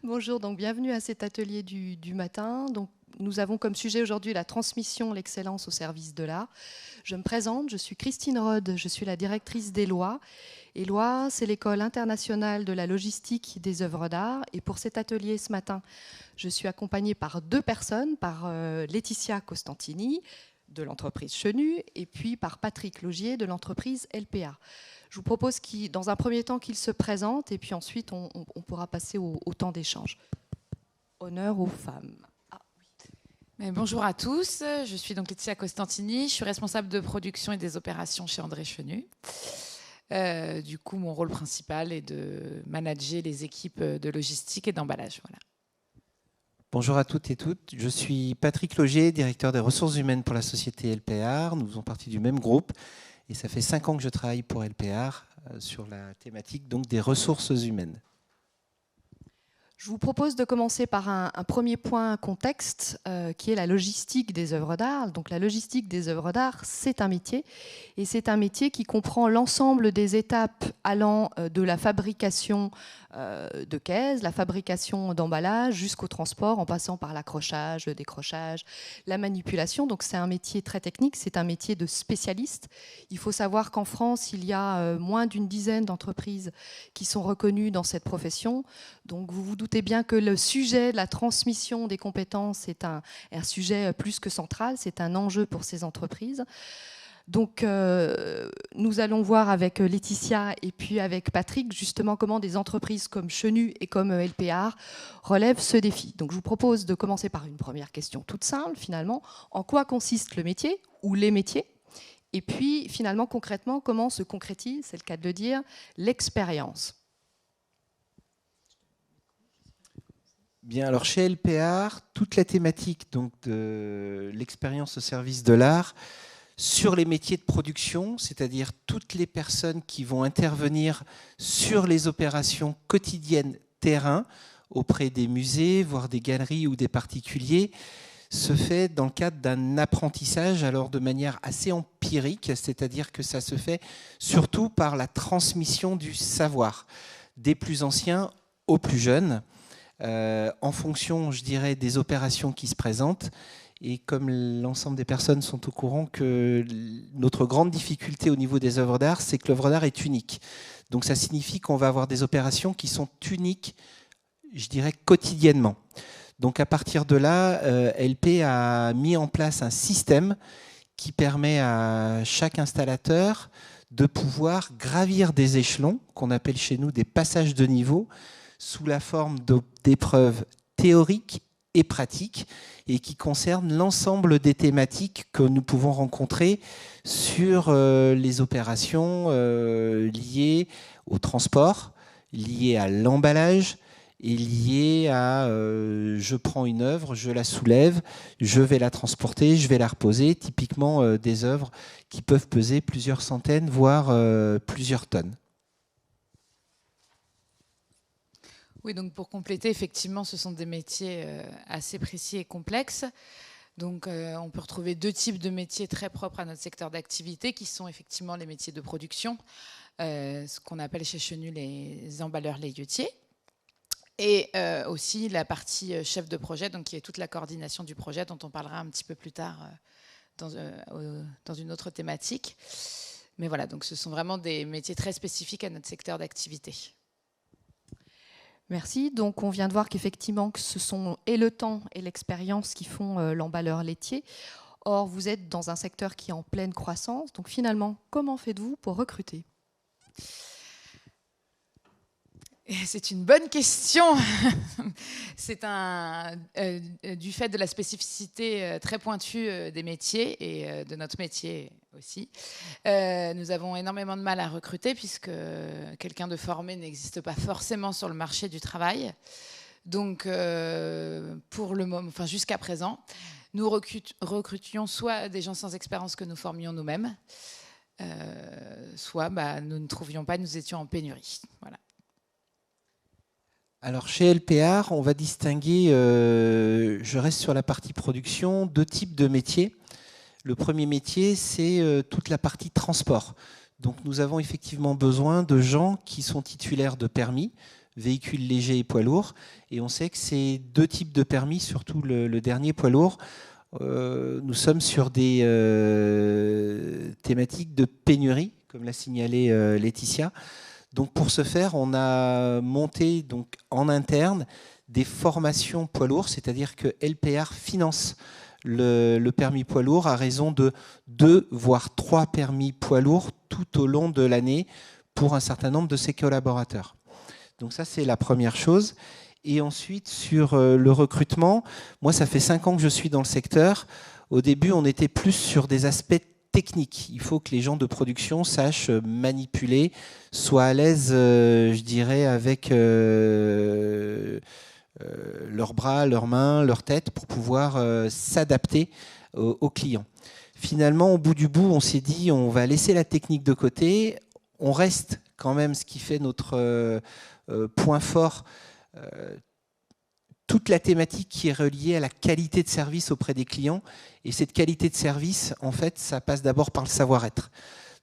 Bonjour, donc bienvenue à cet atelier du matin. Donc, nous avons comme sujet aujourd'hui la transmission, l'excellence au service de l'art. Je me présente, je suis Christine Rode, je suis la directrice d'Éloi. Éloi, c'est l'école internationale de la logistique des œuvres d'art. Et pour cet atelier ce matin, je suis accompagnée par deux personnes, par Laetitia Costantini de l'entreprise Chenu et puis par Patrick Logier de l'entreprise LPA. Je vous propose dans un premier temps qu'il se présente et puis ensuite on pourra passer au temps d'échange. Honneur aux femmes. Bonjour à tous, je suis donc Laetitia Costantini, je suis responsable de production et des opérations chez André Chenu. Du coup, mon rôle principal est de manager les équipes de logistique et d'emballage. Voilà. Bonjour à toutes et toutes, je suis Patrick Logier, directeur des ressources humaines pour la société LPA. Nous faisons partie du même groupe et ça fait 5 ans que je travaille pour LPA sur la thématique donc, des ressources humaines. Je vous propose de commencer par un premier point contexte qui est la logistique des œuvres d'art. Donc la logistique des œuvres d'art, c'est un métier et c'est un métier qui comprend l'ensemble des étapes allant de la fabrication de caisse, la fabrication d'emballage jusqu'au transport en passant par l'accrochage, le décrochage, la manipulation. Donc c'est un métier très technique, c'est un métier de spécialiste. Il faut savoir qu'en France, il y a moins d'une dizaine d'entreprises qui sont reconnues dans cette profession. Donc vous vous doutez bien que le sujet de la transmission des compétences est un sujet plus que central, c'est un enjeu pour ces entreprises. Donc nous allons voir avec Laetitia et puis avec Patrick justement comment des entreprises comme Chenu et comme LPA relèvent ce défi. Donc je vous propose de commencer par une première question toute simple finalement. En quoi consiste le métier ou les métiers ? Et puis finalement concrètement comment se concrétise, c'est le cas de le dire, l'expérience ? Bien, alors chez LPA, toute la thématique donc, de l'expérience au service de l'art sur les métiers de production, c'est-à-dire toutes les personnes qui vont intervenir sur les opérations quotidiennes terrain auprès des musées, voire des galeries ou des particuliers, se fait dans le cadre d'un apprentissage, alors de manière assez empirique, c'est-à-dire que ça se fait surtout par la transmission du savoir, des plus anciens aux plus jeunes, en fonction, je dirais, des opérations qui se présentent. Et comme l'ensemble des personnes sont au courant que notre grande difficulté au niveau des œuvres d'art, c'est que l'œuvre d'art est unique. Donc ça signifie qu'on va avoir des opérations qui sont uniques, je dirais, quotidiennement. Donc à partir de là, LP a mis en place un système qui permet à chaque installateur de pouvoir gravir des échelons, qu'on appelle chez nous des passages de niveau, sous la forme d'épreuves théoriques et pratiques, et qui concernent l'ensemble des thématiques que nous pouvons rencontrer sur les opérations liées au transport, liées à l'emballage, et liées à je prends une œuvre, je la soulève, je vais la transporter, je vais la reposer, typiquement des œuvres qui peuvent peser plusieurs centaines, voire plusieurs tonnes. Oui, donc pour compléter, effectivement, ce sont des métiers assez précis et complexes. Donc on peut retrouver deux types de métiers très propres à notre secteur d'activité, qui sont effectivement les métiers de production, ce qu'on appelle chez Chenu les emballeurs layoutiers, et aussi la partie chef de projet, donc qui est toute la coordination du projet, dont on parlera un petit peu plus tard dans une autre thématique. Mais voilà, donc ce sont vraiment des métiers très spécifiques à notre secteur d'activité. Merci. Donc, on vient de voir qu'effectivement, ce sont et le temps et l'expérience qui font l'emballeur laitier. Or, vous êtes dans un secteur qui est en pleine croissance. Donc, finalement, comment faites-vous pour recruter ? C'est une bonne question. C'est du fait de la spécificité très pointue des métiers et de notre métier aussi. Nous avons énormément de mal à recruter puisque quelqu'un de formé n'existe pas forcément sur le marché du travail. Donc, pour le moment, enfin jusqu'à présent, nous recrutions soit des gens sans expérience que nous formions nous-mêmes, soit nous ne trouvions pas, nous étions en pénurie. Voilà. Alors chez LPA, on va distinguer, je reste sur la partie production, deux types de métiers. Le premier métier, c'est toute la partie transport. Donc nous avons effectivement besoin de gens qui sont titulaires de permis, véhicules légers et poids lourds. Et on sait que ces deux types de permis, surtout le dernier poids lourd, nous sommes sur des thématiques de pénurie, comme l'a signalé Laetitia. Donc pour ce faire, on a monté donc, en interne des formations poids lourds, c'est-à-dire que LPR finance le permis poids lourd à raison de 2 voire 3 permis poids lourds tout au long de l'année pour un certain nombre de ses collaborateurs. Donc ça, c'est la première chose. Et ensuite, sur le recrutement, moi, ça fait 5 ans que je suis dans le secteur. Au début, on était plus sur des aspects techniques. Il faut que les gens de production sachent manipuler, soient à l'aise, je dirais, avec leurs bras, leurs mains, leur tête pour pouvoir s'adapter aux clients. Finalement, au bout du bout, on s'est dit on va laisser la technique de côté, on reste quand même ce qui fait notre point fort, toute la thématique qui est reliée à la qualité de service auprès des clients. Et cette qualité de service, en fait, ça passe d'abord par le savoir-être.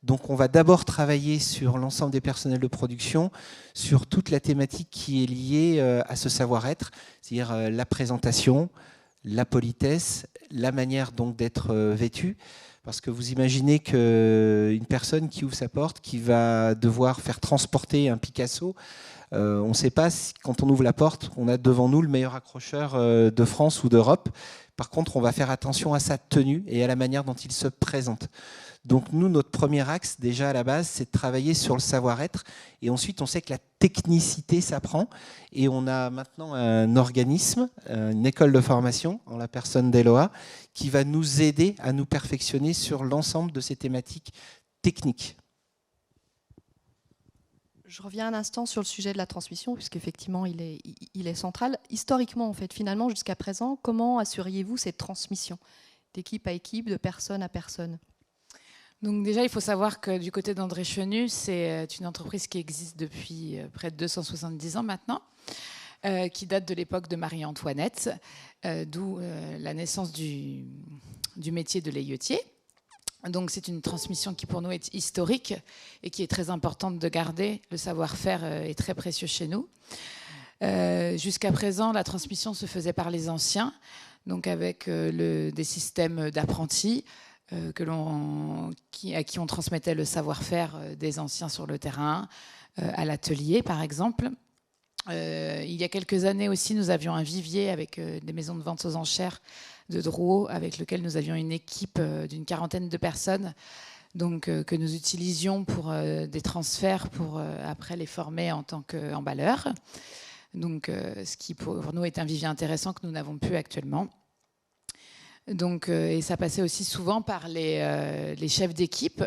Donc on va d'abord travailler sur l'ensemble des personnels de production, sur toute la thématique qui est liée à ce savoir-être, c'est-à-dire la présentation, la politesse, la manière donc d'être vêtu. Parce que vous imaginez qu'une personne qui ouvre sa porte, qui va devoir faire transporter un Picasso, on ne sait pas si, quand on ouvre la porte, on a devant nous le meilleur accrocheur de France ou d'Europe. Par contre, on va faire attention à sa tenue et à la manière dont il se présente. Donc nous, notre premier axe, déjà à la base, c'est de travailler sur le savoir-être. Et ensuite, on sait que la technicité s'apprend. Et on a maintenant un organisme, une école de formation, en la personne d'Eloa, qui va nous aider à nous perfectionner sur l'ensemble de ces thématiques techniques. Je reviens un instant sur le sujet de la transmission, puisqu'effectivement, il est central. Historiquement, en fait, finalement, jusqu'à présent, comment assuriez-vous cette transmission d'équipe à équipe, de personne à personne ? Donc déjà, il faut savoir que du côté d'André Chenu, c'est une entreprise qui existe depuis près de 270 ans maintenant, qui date de l'époque de Marie-Antoinette, d'où la naissance du métier de layetier. Donc c'est une transmission qui pour nous est historique et qui est très importante de garder. Le savoir-faire est très précieux chez nous. Jusqu'à présent, la transmission se faisait par les anciens, donc avec des systèmes d'apprentis à qui on transmettait le savoir-faire des anciens sur le terrain, à l'atelier par exemple. Il y a quelques années aussi, nous avions un vivier avec des maisons de vente aux enchères de Drouot, avec lequel nous avions une équipe d'une 40aine de personnes, donc, que nous utilisions pour des transferts pour après les former en tant qu'emballeurs. Donc, ce qui pour nous est un vivier intéressant que nous n'avons plus actuellement. Donc, et ça passait aussi souvent par les chefs d'équipe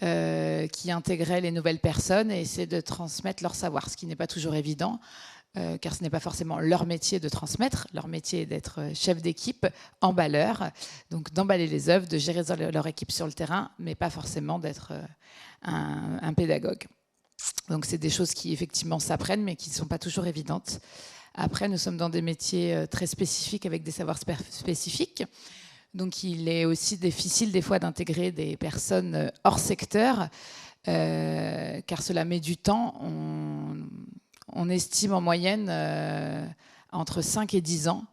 qui intégraient les nouvelles personnes et essaient de transmettre leur savoir, ce qui n'est pas toujours évident, car ce n'est pas forcément leur métier de transmettre. Leur métier est d'être chef d'équipe, emballeur, donc d'emballer les œuvres, de gérer leur équipe sur le terrain, mais pas forcément d'être un pédagogue. Donc c'est des choses qui effectivement s'apprennent, mais qui ne sont pas toujours évidentes. Après, nous sommes dans des métiers très spécifiques, avec des savoirs spécifiques. Donc il est aussi difficile des fois d'intégrer des personnes hors secteur, car cela met du temps. On estime en moyenne entre 5 et 10 ans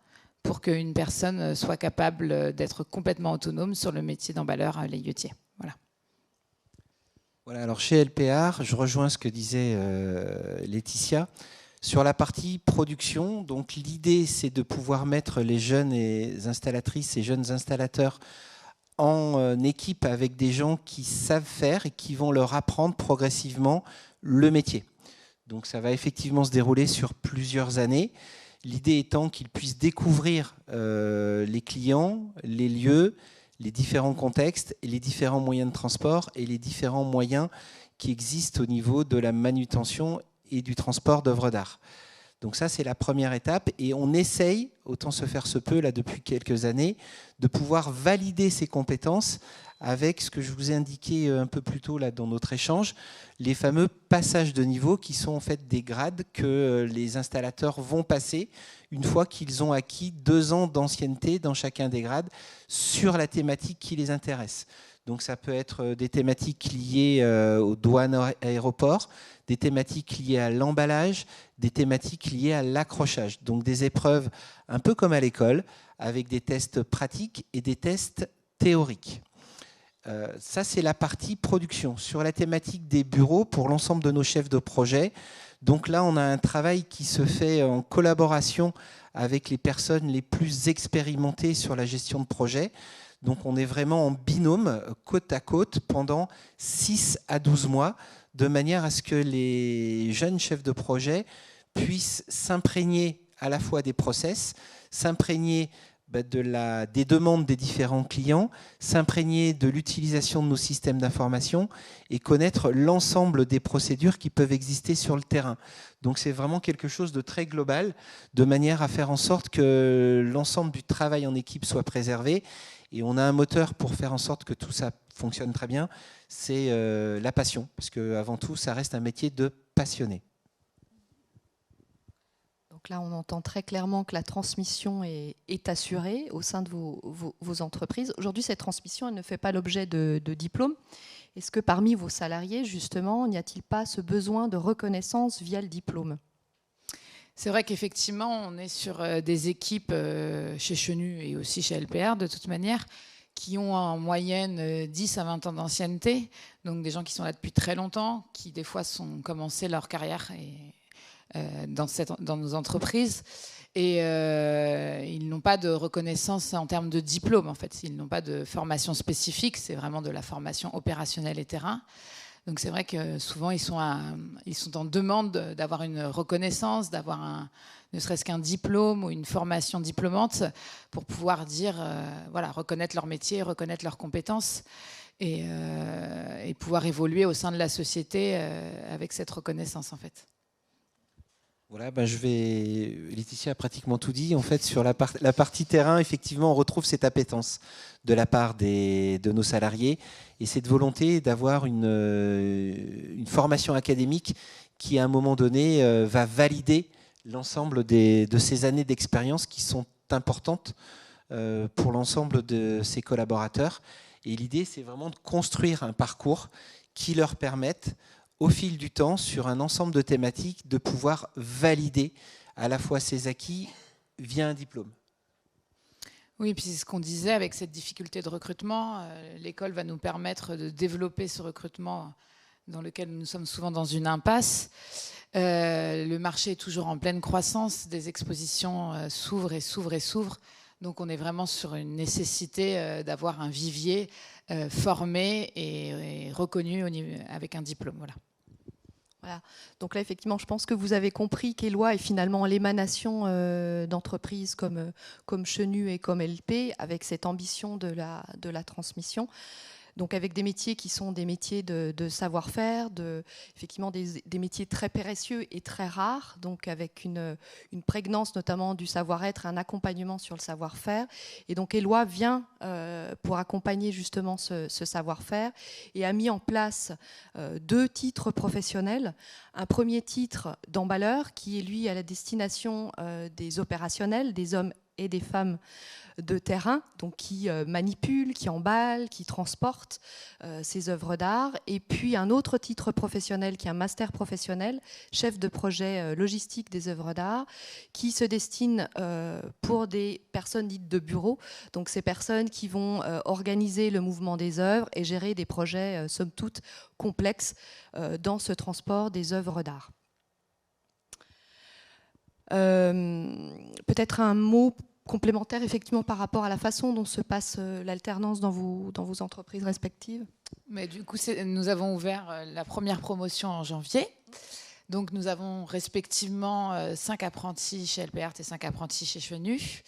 pour qu'une personne soit capable d'être complètement autonome sur le métier d'emballeur layetier. Voilà. Voilà, alors chez LPR, je rejoins ce que disait Laetitia. Sur la partie production, donc l'idée c'est de pouvoir mettre les jeunes installatrices et jeunes installateurs en équipe avec des gens qui savent faire et qui vont leur apprendre progressivement le métier. Donc ça va effectivement se dérouler sur plusieurs années. L'idée étant qu'ils puissent découvrir les clients, les lieux, les différents contextes, et les différents moyens de transport et les différents moyens qui existent au niveau de la manutention et du transport d'œuvres d'art. Donc ça, c'est la première étape. Et on essaye, autant se faire se peut, là, depuis quelques années, de pouvoir valider ces compétences avec ce que je vous ai indiqué un peu plus tôt là, dans notre échange, les fameux passages de niveau qui sont en fait des grades que les installateurs vont passer une fois qu'ils ont acquis 2 ans d'ancienneté dans chacun des grades sur la thématique qui les intéresse. Donc ça peut être des thématiques liées aux douanes aéroports, des thématiques liées à l'emballage, des thématiques liées à l'accrochage. Donc des épreuves un peu comme à l'école, avec des tests pratiques et des tests théoriques. Ça, c'est la partie production. Sur la thématique des bureaux, pour l'ensemble de nos chefs de projet, donc là, on a un travail qui se fait en collaboration avec les personnes les plus expérimentées sur la gestion de projet. Donc on est vraiment en binôme, côte à côte, pendant 6 à 12 mois, de manière à ce que les jeunes chefs de projet puissent s'imprégner à la fois des process, s'imprégner des demandes des différents clients, s'imprégner de l'utilisation de nos systèmes d'information et connaître l'ensemble des procédures qui peuvent exister sur le terrain. Donc c'est vraiment quelque chose de très global, de manière à faire en sorte que l'ensemble du travail en équipe soit préservé. Et on a un moteur pour faire en sorte que tout ça fonctionne très bien, c'est la passion, parce qu'avant tout, ça reste un métier de passionné. Donc là, on entend très clairement que la transmission est assurée au sein de vos entreprises. Aujourd'hui, cette transmission, elle ne fait pas l'objet de diplôme. Est-ce que parmi vos salariés, justement, n'y a-t-il pas ce besoin de reconnaissance via le diplôme ? C'est vrai qu'effectivement, on est sur des équipes chez Chenu et aussi chez LPR, de toute manière, qui ont en moyenne 10 à 20 ans d'ancienneté. Donc des gens qui sont là depuis très longtemps, qui des fois ont commencé leur carrière dans nos entreprises. Et ils n'ont pas de reconnaissance en termes de diplôme, en fait. Ils n'ont pas de formation spécifique, c'est vraiment de la formation opérationnelle et terrain. Donc c'est vrai que souvent, ils sont en demande d'avoir une reconnaissance, d'avoir ne serait-ce qu'un diplôme ou une formation diplômante pour pouvoir dire, reconnaître leur métier, reconnaître leurs compétences et pouvoir évoluer au sein de la société avec cette reconnaissance, en fait. Voilà, Laetitia a pratiquement tout dit. En fait, sur la partie terrain, effectivement, on retrouve cette appétence de la part de nos salariés et cette volonté d'avoir une formation académique qui, à un moment donné, va valider l'ensemble de ces années d'expérience qui sont importantes pour l'ensemble de ses collaborateurs. Et l'idée, c'est vraiment de construire un parcours qui leur permette, au fil du temps, sur un ensemble de thématiques, de pouvoir valider à la fois ses acquis via un diplôme. Oui, puis c'est ce qu'on disait avec cette difficulté de recrutement. L'école va nous permettre de développer ce recrutement dans lequel nous sommes souvent dans une impasse. Le marché est toujours en pleine croissance, des expositions s'ouvrent et s'ouvrent et s'ouvrent. Donc on est vraiment sur une nécessité d'avoir un vivier formé et reconnu avec un diplôme. Voilà. Donc là, effectivement, je pense que vous avez compris qu'Éloi est finalement l'émanation d'entreprises comme Chenu et comme LP, avec cette ambition de la transmission. Donc avec des métiers qui sont des métiers de savoir-faire, effectivement des métiers très précieux et très rares, donc avec une prégnance notamment du savoir-être, un accompagnement sur le savoir-faire. Et donc Éloi vient pour accompagner justement ce savoir-faire et a mis en place 2 titres professionnels. Un premier titre d'emballeur qui est lui à la destination des opérationnels, des hommes et des femmes de terrain, donc qui manipulent, qui emballent, qui transportent ces œuvres d'art. Et puis un autre titre professionnel qui est un master professionnel, chef de projet logistique des œuvres d'art, qui se destine pour des personnes dites de bureau, donc ces personnes qui vont organiser le mouvement des œuvres et gérer des projets somme toute complexes dans ce transport des œuvres d'art. Peut-être un mot complémentaire effectivement par rapport à la façon dont se passe l'alternance dans vos entreprises respectives. Mais du coup, nous avons ouvert la première promotion en janvier. Donc nous avons respectivement 5 apprentis chez LPR et 5 apprentis chez Chenu.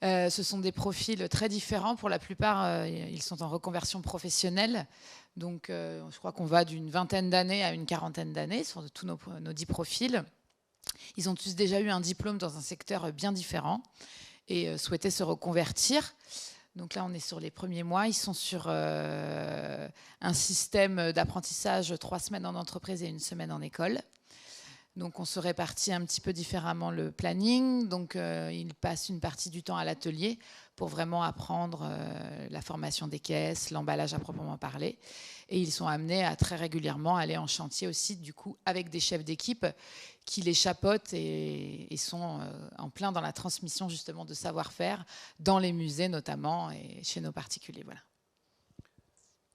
Ce sont des profils très différents. Pour la plupart, ils sont en reconversion professionnelle. Donc je crois qu'on va d'une 20aine d'années à une 40aine d'années sur tous nos 10 profils. Ils ont tous déjà eu un diplôme dans un secteur bien différent et souhaitaient se reconvertir. Donc là, on est sur les premiers mois. Ils sont sur un système d'apprentissage 3 semaines en entreprise et 1 semaine en école. Donc on se répartit un petit peu différemment le planning. Donc ils passent une partie du temps à l'atelier pour vraiment apprendre la formation des caisses, l'emballage à proprement parler. Et ils sont amenés à très régulièrement aller en chantier aussi, du coup, avec des chefs d'équipe qui les chapeautent et sont en plein dans la transmission justement de savoir-faire dans les musées notamment et chez nos particuliers. Voilà.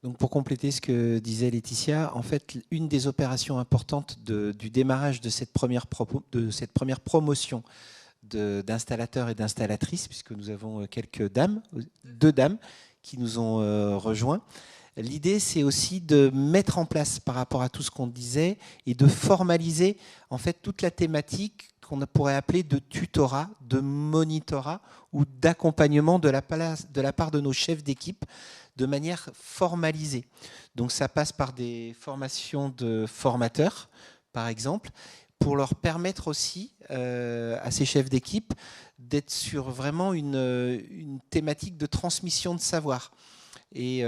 Donc pour compléter ce que disait Laetitia, en fait, une des opérations importantes du démarrage de cette première promotion d'installateurs et d'installatrices, puisque nous avons deux dames qui nous ont rejoints. L'idée, c'est aussi de mettre en place, par rapport à tout ce qu'on disait, et de formaliser en fait toute la thématique qu'on pourrait appeler de tutorat, de monitorat ou d'accompagnement de la part de nos chefs d'équipe de manière formalisée. Donc ça passe par des formations de formateurs, par exemple, pour leur permettre aussi à ces chefs d'équipe d'être sur vraiment une thématique de transmission de savoir. Et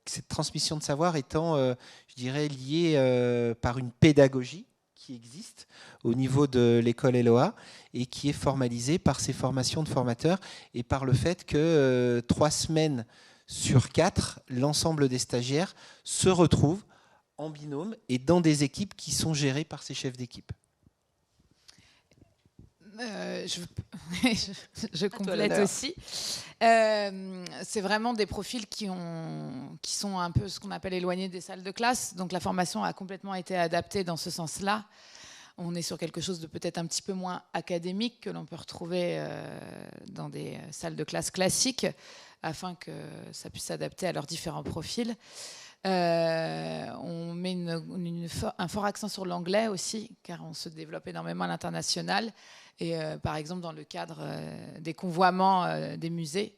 cette transmission de savoir étant, je dirais, liée par une pédagogie qui existe au niveau de l'école Eloa et qui est formalisée par ces formations de formateurs et par le fait que 3 semaines sur 4, l'ensemble des stagiaires se retrouvent en binôme et dans des équipes qui sont gérées par ces chefs d'équipe. Je complète aussi. C'est vraiment des profils qui sont un peu ce qu'on appelle éloignés des salles de classe. Donc la formation a complètement été adaptée dans ce sens-là. On est sur quelque chose de peut-être un petit peu moins académique que l'on peut retrouver dans des salles de classe classiques, afin que ça puisse s'adapter à leurs différents profils. On met un fort accent sur l'anglais aussi, car on se développe énormément à l'international. Et par exemple, dans le cadre des convoiements des musées,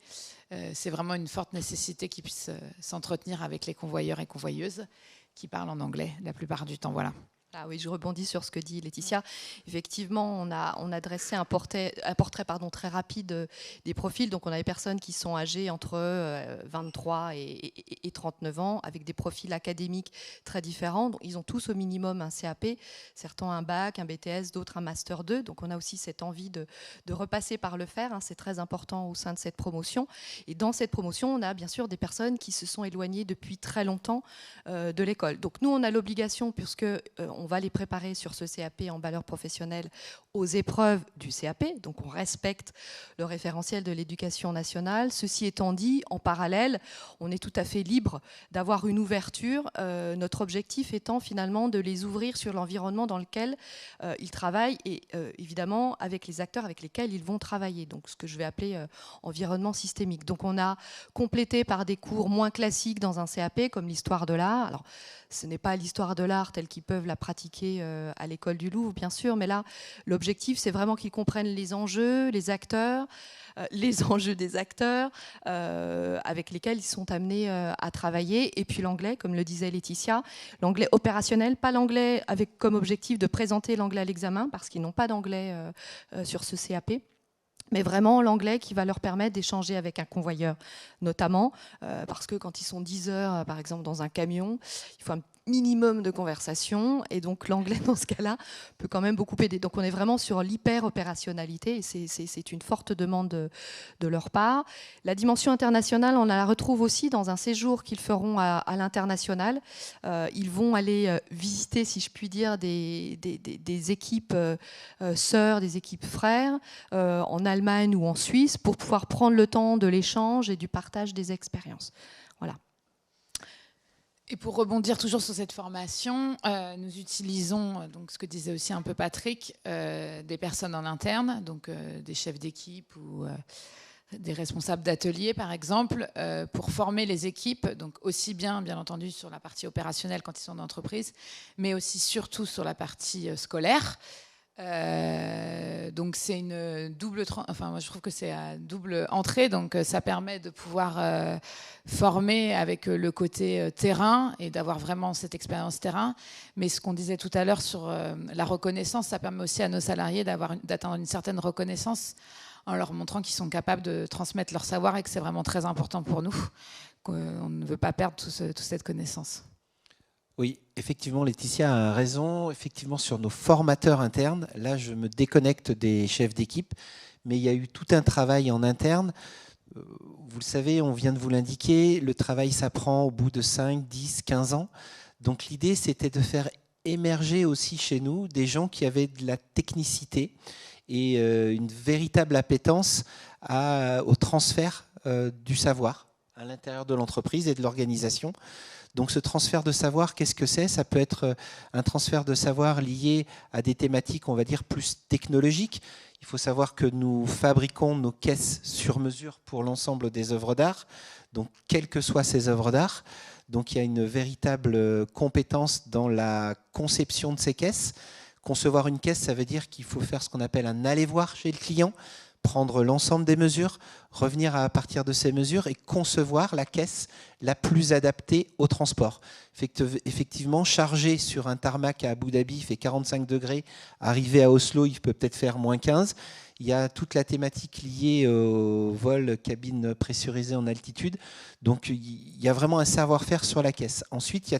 c'est vraiment une forte nécessité qu'ils puissent s'entretenir avec les convoyeurs et convoyeuses qui parlent en anglais la plupart du temps. Voilà. Ah oui, je rebondis sur ce que dit Laetitia. Effectivement, on a dressé un portrait très rapide des profils. Donc, on a des personnes qui sont âgées entre 23 et 39 ans, avec des profils académiques très différents. Donc, ils ont tous au minimum un CAP, certains un bac, un BTS, d'autres un Master 2. Donc, on a aussi cette envie de repasser par le faire. C'est très important au sein de cette promotion. Et dans cette promotion, on a bien sûr des personnes qui se sont éloignées depuis très longtemps de l'école. Donc, nous, on a l'obligation, puisque on va les préparer sur ce CAP en valeur professionnelle aux épreuves du CAP. Donc, on respecte le référentiel de l'éducation nationale. Ceci étant dit, en parallèle, on est tout à fait libre d'avoir une ouverture. Notre objectif étant finalement de les ouvrir sur l'environnement dans lequel ils travaillent et évidemment avec les acteurs avec lesquels ils vont travailler. Donc, ce que je vais appeler environnement systémique. Donc, on a complété par des cours moins classiques dans un CAP comme l'histoire de l'art. Alors, ce n'est pas l'histoire de l'art telle qu'ils peuvent la pratiquer à l'école du Louvre, bien sûr, mais là, l'objectif, c'est vraiment qu'ils comprennent les enjeux, les acteurs, les enjeux des acteurs avec lesquels ils sont amenés à travailler. Et puis l'anglais, comme le disait Laetitia, l'anglais opérationnel, pas l'anglais avec comme objectif de présenter l'anglais à l'examen, parce qu'ils n'ont pas d'anglais sur ce CAP. Mais vraiment l'anglais qui va leur permettre d'échanger avec un convoyeur, notamment parce que quand ils sont 10 heures, par exemple, dans un camion, il faut un minimum de conversation, et donc l'anglais, dans ce cas-là, peut quand même beaucoup aider. Donc on est vraiment sur l'hyper-opérationnalité, et c'est une forte demande de leur part. La dimension internationale, on la retrouve aussi dans un séjour qu'ils feront à l'international. Ils vont aller visiter, si je puis dire, des équipes sœurs, des équipes frères, en Allemagne ou en Suisse, pour pouvoir prendre le temps de l'échange et du partage des expériences. Voilà. Et pour rebondir toujours sur cette formation, nous utilisons, donc ce que disait aussi un peu Patrick, des personnes en interne, donc des chefs d'équipe ou des responsables d'atelier, par exemple, pour former les équipes, donc aussi bien entendu sur la partie opérationnelle quand ils sont en entreprise, mais aussi surtout sur la partie scolaire. Donc c'est une double, enfin moi je trouve que c'est à double entrée, donc ça permet de pouvoir former avec le côté terrain et d'avoir vraiment cette expérience terrain. Mais ce qu'on disait tout à l'heure sur la reconnaissance, ça permet aussi à nos salariés d'atteindre une certaine reconnaissance en leur montrant qu'ils sont capables de transmettre leur savoir et que c'est vraiment très important pour nous, qu'on ne veut pas perdre toute cette connaissance. Oui, effectivement, Laetitia a raison. Effectivement, sur nos formateurs internes, là, je me déconnecte des chefs d'équipe, mais il y a eu tout un travail en interne. Vous le savez, on vient de vous l'indiquer, le travail s'apprend au bout de 5, 10, 15 ans. Donc l'idée, c'était de faire émerger aussi chez nous des gens qui avaient de la technicité et une véritable appétence au transfert du savoir à l'intérieur de l'entreprise et de l'organisation. Donc ce transfert de savoir, qu'est-ce que c'est? Ça peut être un transfert de savoir lié à des thématiques, on va dire, plus technologiques. Il faut savoir que nous fabriquons nos caisses sur mesure pour l'ensemble des œuvres d'art, donc quelles que soient ces œuvres d'art. Donc il y a une véritable compétence dans la conception de ces caisses. Concevoir une caisse, ça veut dire qu'il faut faire ce qu'on appelle un aller-voir chez le client, prendre l'ensemble des mesures, revenir à partir de ces mesures et concevoir la caisse la plus adaptée au transport. Effectivement, charger sur un tarmac à Abu Dhabi, il fait 45 degrés, arriver à Oslo, il peut peut-être faire moins 15. Il y a toute la thématique liée au vol cabine pressurisée en altitude. Donc il y a vraiment un savoir-faire sur la caisse. Ensuite,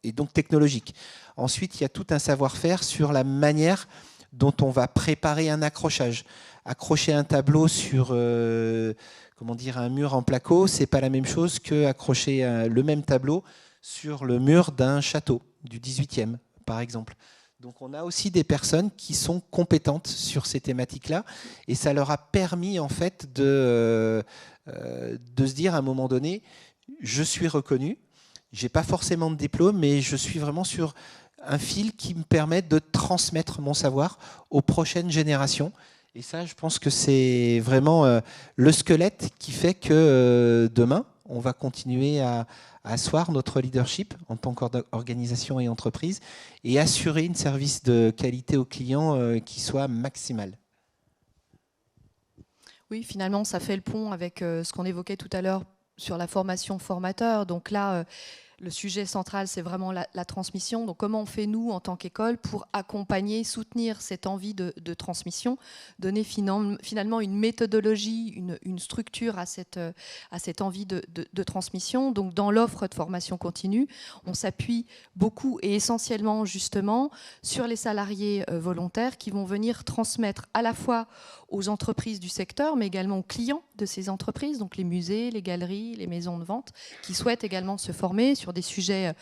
et donc technologique. Ensuite, il y a tout un savoir-faire sur la manière dont on va préparer un accrochage. Accrocher un tableau sur un mur en placo, c'est pas la même chose qu'accrocher le même tableau sur le mur d'un château du 18e, par exemple. Donc on a aussi des personnes qui sont compétentes sur ces thématiques-là, et ça leur a permis en fait de se dire à un moment donné, je suis reconnu, j'ai pas forcément de diplôme, mais je suis vraiment sur un fil qui me permet de transmettre mon savoir aux prochaines générations. Et ça, je pense que c'est vraiment le squelette qui fait que demain, on va continuer à asseoir notre leadership en tant qu'organisation et entreprise et assurer un service de qualité aux clients qui soit maximal. Oui, finalement, ça fait le pont avec ce qu'on évoquait tout à l'heure sur la formation formateur. Donc là, le sujet central, c'est vraiment la transmission. Donc comment on fait, nous, en tant qu'école, pour accompagner, soutenir cette envie de transmission, donner finalement une méthodologie, une structure à cette envie de transmission. Donc dans l'offre de formation continue, on s'appuie beaucoup et essentiellement, justement, sur les salariés volontaires qui vont venir transmettre à la fois aux entreprises du secteur, mais également aux clients de ces entreprises, donc les musées, les galeries, les maisons de vente, qui souhaitent également se former sur des sujets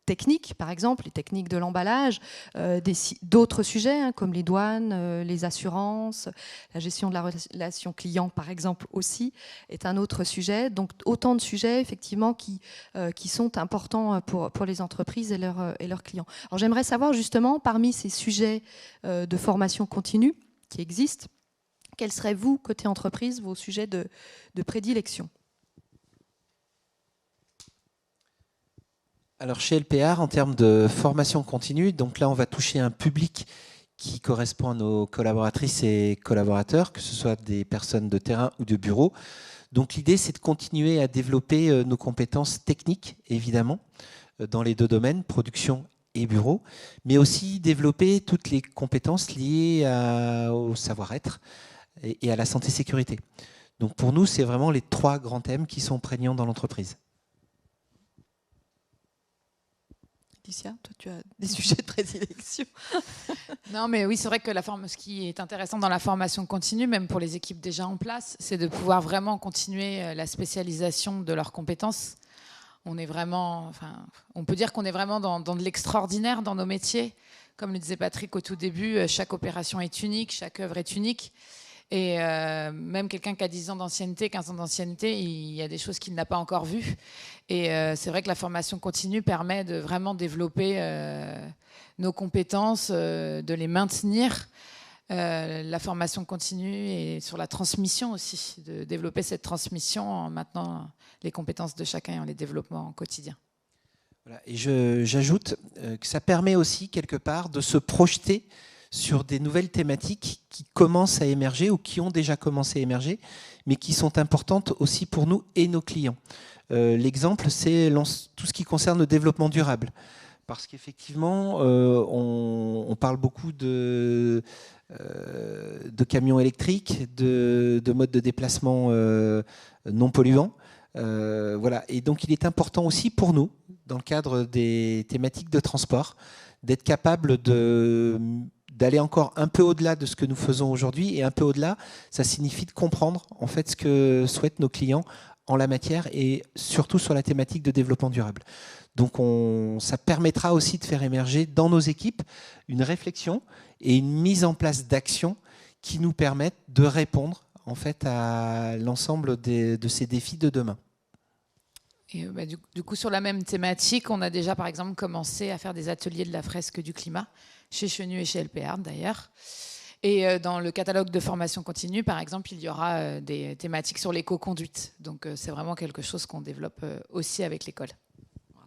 techniques, par exemple, les techniques de l'emballage, d'autres sujets comme les douanes, les assurances, la gestion de la relation client, par exemple, aussi, est un autre sujet. Donc autant de sujets, effectivement, qui sont importants pour les entreprises et leurs clients. Alors j'aimerais savoir, justement, parmi ces sujets de formation continue qui existent, quels seraient, vous, côté entreprise, vos sujets de prédilection? Alors chez LPR, en termes de formation continue, donc là on va toucher un public qui correspond à nos collaboratrices et collaborateurs, que ce soit des personnes de terrain ou de bureau. Donc l'idée, c'est de continuer à développer nos compétences techniques, évidemment, dans les deux domaines, production et bureau, mais aussi développer toutes les compétences liées au savoir-être et à la santé-sécurité. Donc pour nous, c'est vraiment les trois grands thèmes qui sont prégnants dans l'entreprise. Laetitia, toi, tu as des sujets de prédilection. Non, mais oui, c'est vrai que ce qui est intéressant dans la formation continue, même pour les équipes déjà en place, c'est de pouvoir vraiment continuer la spécialisation de leurs compétences. On peut dire qu'on est vraiment dans de l'extraordinaire dans nos métiers. Comme le disait Patrick au tout début, chaque opération est unique, chaque œuvre est unique. Et même quelqu'un qui a 10 ans d'ancienneté, 15 ans d'ancienneté, il y a des choses qu'il n'a pas encore vues. Et c'est vrai que la formation continue permet de vraiment développer nos compétences, de les maintenir. La formation continue et sur la transmission aussi, de développer cette transmission en maintenant les compétences de chacun et en les développant au quotidien. Voilà. Et j'ajoute que ça permet aussi quelque part de se projeter sur des nouvelles thématiques qui commencent à émerger ou qui ont déjà commencé à émerger, mais qui sont importantes aussi pour nous et nos clients. L'exemple, c'est tout ce qui concerne le développement durable. Parce qu'effectivement, on parle beaucoup de camions électriques, de modes de déplacement non polluants. Voilà. Et donc il est important aussi pour nous, dans le cadre des thématiques de transport, d'être capable d'aller encore un peu au-delà de ce que nous faisons aujourd'hui. Et un peu au-delà, ça signifie de comprendre en fait ce que souhaitent nos clients en la matière et surtout sur la thématique de développement durable. Donc ça permettra aussi de faire émerger dans nos équipes une réflexion et une mise en place d'actions qui nous permettent de répondre en fait à l'ensemble de ces défis de demain. Et du coup, sur la même thématique, on a déjà par exemple commencé à faire des ateliers de la fresque du climat chez Chenu et chez LPR d'ailleurs. Et dans le catalogue de formation continue, par exemple, il y aura des thématiques sur l'éco-conduite. Donc c'est vraiment quelque chose qu'on développe aussi avec l'école.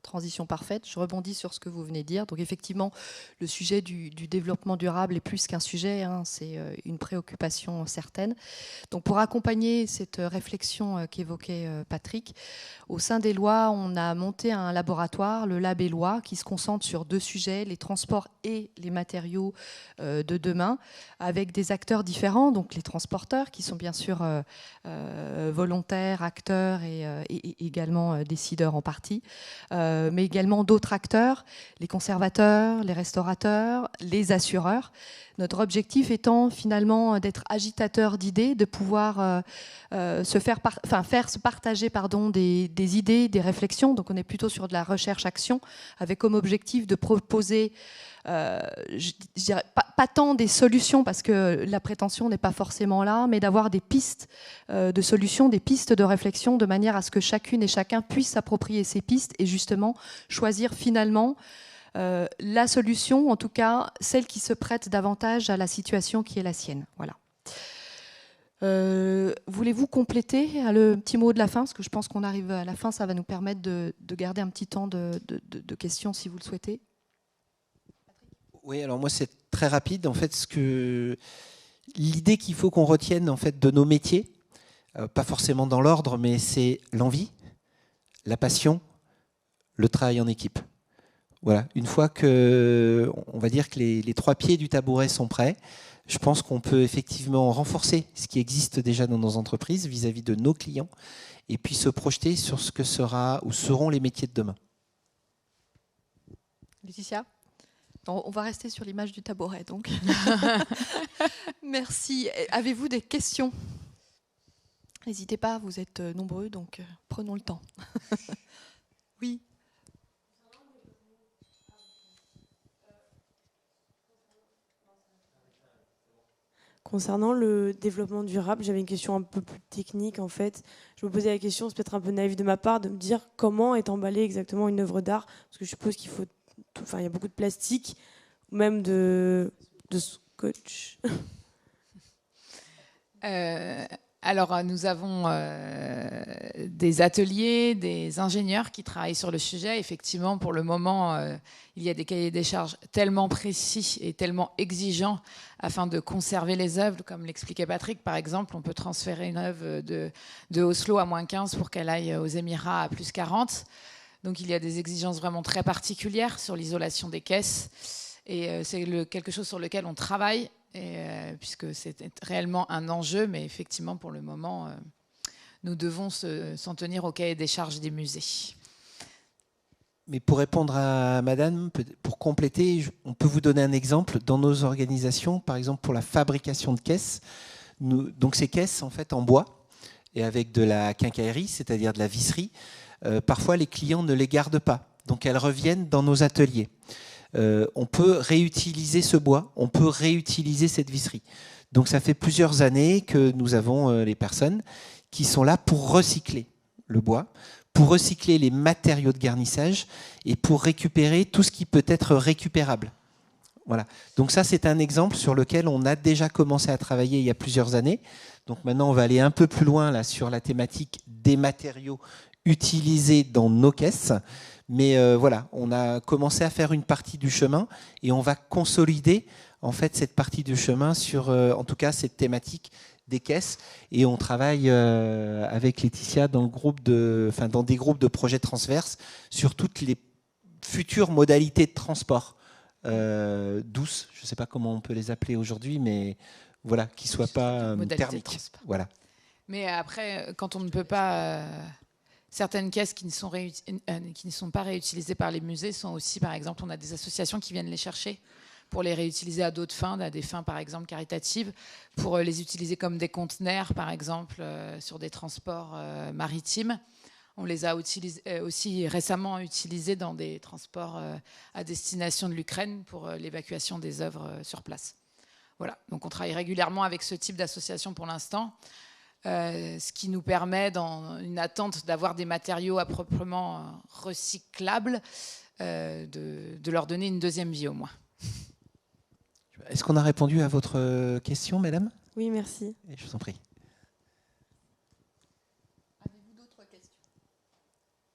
Transition parfaite. Je rebondis sur ce que vous venez de dire. Donc effectivement, le sujet du développement durable est plus qu'un sujet, hein, c'est une préoccupation certaine. Donc pour accompagner cette réflexion qu'évoquait Patrick, au sein des lois, on a monté un laboratoire, le Lab Éloi, qui se concentre sur 2 sujets, les transports et les matériaux de demain, avec des acteurs différents, donc les transporteurs qui sont bien sûr volontaires, acteurs et également décideurs en partie, mais également d'autres acteurs, les conservateurs, les restaurateurs, les assureurs. Notre objectif étant finalement d'être agitateur d'idées, de pouvoir faire se partager des idées, des réflexions. Donc on est plutôt sur de la recherche-action, avec comme objectif de proposer, je dirais, pas tant des solutions, parce que la prétention n'est pas forcément là, mais d'avoir des pistes de solutions, des pistes de réflexion, de manière à ce que chacune et chacun puisse s'approprier ces pistes et justement choisir finalement la solution, en tout cas celle qui se prête davantage à la situation qui est la sienne. Voilà. Voulez-vous compléter le petit mot de la fin? Parce que je pense qu'on arrive à la fin, ça va nous permettre de garder un petit temps de questions si vous le souhaitez. Oui, alors moi c'est très rapide. En fait, l'idée qu'il faut qu'on retienne en fait de nos métiers, pas forcément dans l'ordre, mais c'est l'envie, la passion, le travail en équipe. Voilà. Une fois que, on va dire que les 3 pieds du tabouret sont prêts, je pense qu'on peut effectivement renforcer ce qui existe déjà dans nos entreprises vis-à-vis de nos clients et puis se projeter sur ce que sera ou seront les métiers de demain. Laetitia ? On va rester sur l'image du tabouret, donc. Merci. Avez-vous des questions? N'hésitez pas, vous êtes nombreux, donc prenons le temps. Oui. Concernant le développement durable, j'avais une question un peu plus technique en fait. Je me posais la question, c'est peut-être un peu naïf de ma part, de me dire comment est emballée exactement une œuvre d'art, parce que je suppose qu'il faut, il y a beaucoup de plastique, ou même de scotch. Alors, nous avons des ateliers, des ingénieurs qui travaillent sur le sujet. Effectivement, pour le moment, il y a des cahiers des charges tellement précis et tellement exigeants afin de conserver les œuvres. Comme l'expliquait Patrick, par exemple, on peut transférer une œuvre de Oslo à -15 pour qu'elle aille aux Émirats à +40. Donc, il y a des exigences vraiment très particulières sur l'isolation des caisses. Et c'est quelque chose sur lequel on travaille. Puisque c'est réellement un enjeu, mais effectivement, pour le moment, nous devons s'en tenir au cahier des charges des musées. Mais pour répondre à madame, pour compléter, on peut vous donner un exemple. Dans nos organisations, par exemple pour la fabrication de caisses, donc ces caisses en fait en bois et avec de la quincaillerie, c'est-à-dire de la visserie, parfois les clients ne les gardent pas. Donc elles reviennent dans nos ateliers. On peut réutiliser ce bois, on peut réutiliser cette visserie. Donc ça fait plusieurs années que nous avons les personnes qui sont là pour recycler le bois, pour recycler les matériaux de garnissage et pour récupérer tout ce qui peut être récupérable. Voilà. Donc ça, c'est un exemple sur lequel on a déjà commencé à travailler il y a plusieurs années. Donc maintenant, on va aller un peu plus loin là, sur la thématique des matériaux utilisés dans nos caisses. Mais voilà, on a commencé à faire une partie du chemin et on va consolider en fait cette partie du chemin sur, en tout cas, cette thématique des caisses. Et on travaille avec Laetitia dans des groupes de projets transverses sur toutes les futures modalités de transport douces. Je ne sais pas comment on peut les appeler aujourd'hui, mais voilà, qui ne soient pas thermiques. Voilà. Mais après, quand on ne peut pas Certaines caisses qui ne sont pas réutilisées par les musées sont aussi, par exemple, on a des associations qui viennent les chercher pour les réutiliser à d'autres fins, à des fins par exemple caritatives, pour les utiliser comme des conteneurs, par exemple, sur des transports maritimes. On les a aussi récemment utilisés dans des transports à destination de l'Ukraine pour l'évacuation des œuvres sur place. Voilà, donc on travaille régulièrement avec ce type d'association pour l'instant, ce qui nous permet, dans une attente d'avoir des matériaux proprement recyclables, de leur donner une deuxième vie au moins. Est-ce qu'on a répondu à votre question, madame ? Oui, merci. Je vous en prie.